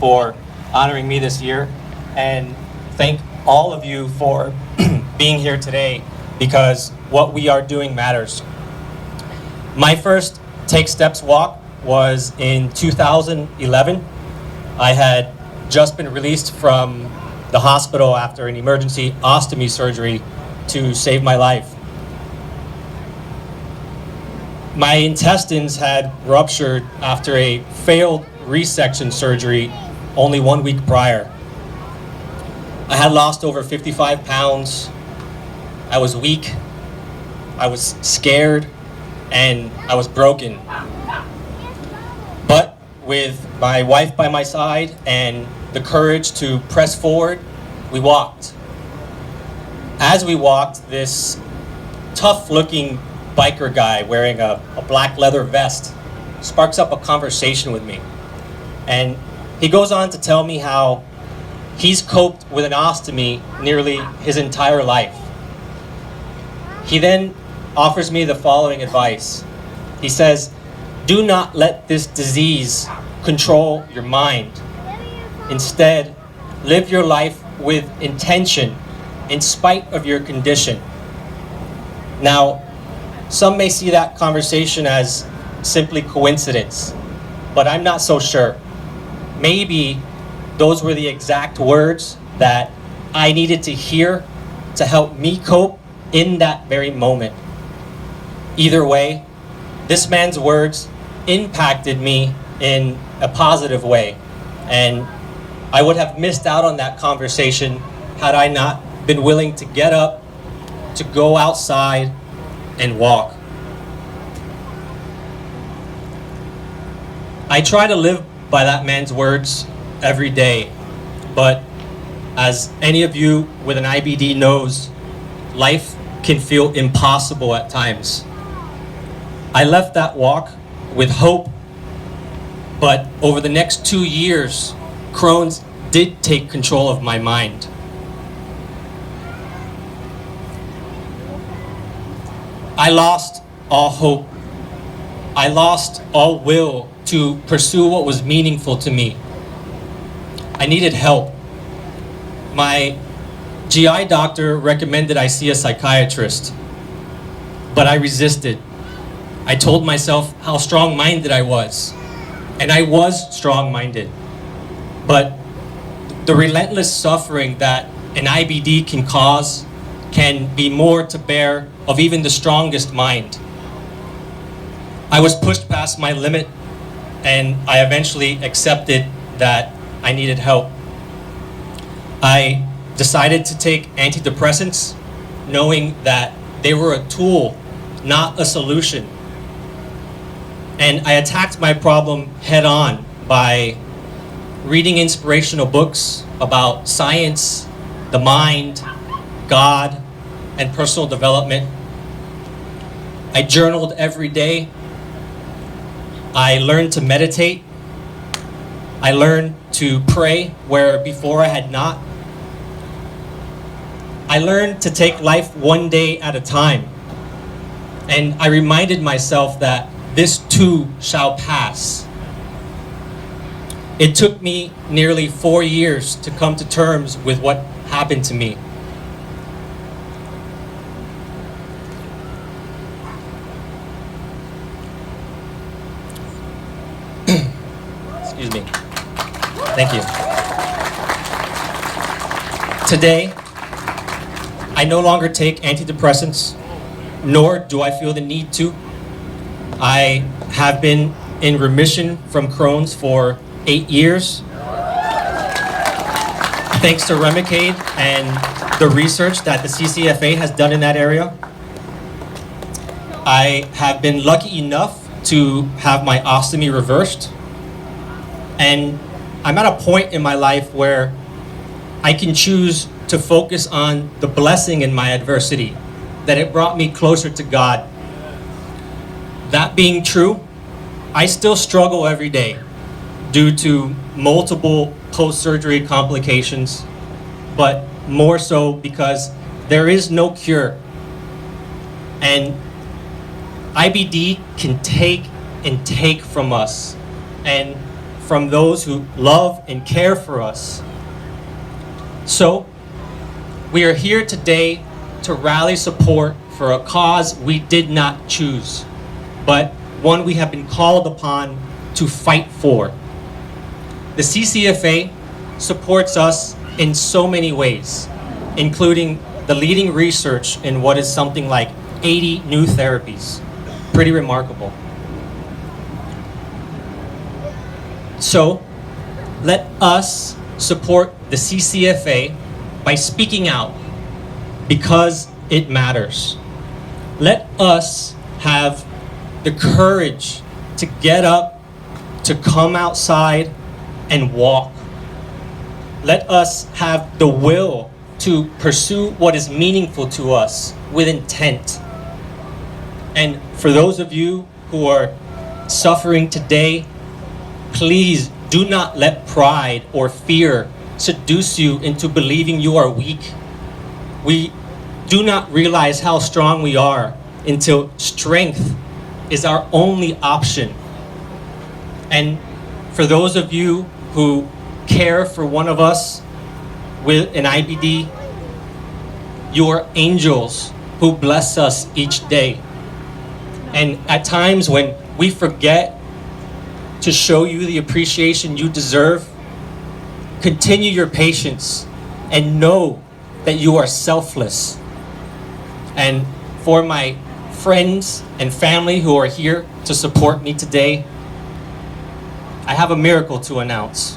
for honoring me this year, and thank all of you for being here today, because what we are doing matters. My first Take Steps walk was in 2011. I had just been released from the hospital after an emergency ostomy surgery to save my life. My intestines had ruptured after a failed resection surgery only 1 week prior. I had lost over 55 pounds. I was weak, I was scared, and I was broken. But with my wife by my side and the courage to press forward, we walked. As we walked, this tough-looking biker guy wearing a black leather vest sparks up a conversation with me. And he goes on to tell me how he's coped with an ostomy nearly his entire life. He then offers me the following advice. He says, "Do not let this disease control your mind. Instead, live your life with intention in spite of your condition." Now, some may see that conversation as simply coincidence, but I'm not so sure. Maybe those were the exact words that I needed to hear to help me cope in that very moment. Either way, this man's words impacted me in a positive way, and I would have missed out on that conversation had I not been willing to get up, to go outside and walk. I try to live by that man's words every day, but as any of you with an IBD knows, life can feel impossible at times. I left that walk with hope, but over the next 2 years, Crohn's did take control of my mind. I lost all hope. I lost all will to pursue what was meaningful to me. I needed help. My GI doctor recommended I see a psychiatrist, but I resisted. I told myself how strong-minded I was, and I was strong-minded. But the relentless suffering that an IBD can cause can be more to bear of even the strongest mind. I was pushed past my limit, and I eventually accepted that I needed help. I decided to take antidepressants, knowing that they were a tool, not a solution. And I attacked my problem head on by reading inspirational books about science, the mind, God, and personal development. I journaled every day. I learned to meditate. I learned to pray where before I had not. I learned to take life one day at a time. And I reminded myself that this too shall pass. It took me nearly 4 years to come to terms with what happened to me. Excuse me. Thank you. Today, I no longer take antidepressants, nor do I feel the need to. I have been in remission from Crohn's for 8 years. Thanks to Remicade and the research that the CCFA has done in that area. I have been lucky enough to have my ostomy reversed. And I'm at a point in my life where I can choose to focus on the blessing in my adversity, that it brought me closer to God. That being true, I still struggle every day due to multiple post-surgery complications, but more so because there is no cure. And IBD can take and take from us. And from those who love and care for us. So, we are here today to rally support for a cause we did not choose, but one we have been called upon to fight for. The CCFA supports us in so many ways, including the leading research in what is something like 80 new therapies. Pretty remarkable. So, let us support the CCFA by speaking out because it matters. Let us have the courage to get up, to come outside and walk. Let us have the will to pursue what is meaningful to us with intent. And for those of you who are suffering today, please do not let pride or fear seduce you into believing you are weak. We do not realize how strong we are until strength is our only option. And for those of you who care for one of us with an IBD, you are angels who bless us each day. And at times when we forget to show you the appreciation you deserve, continue your patience and know that you are selfless. And for my friends and family who are here to support me today, I have a miracle to announce.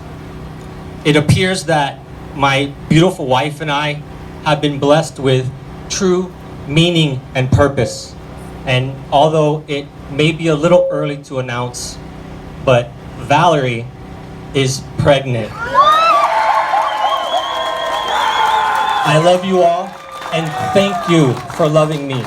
It appears that my beautiful wife and I have been blessed with true meaning and purpose. And although it may be a little early to announce, but Valerie is pregnant. I love you all, and thank you for loving me.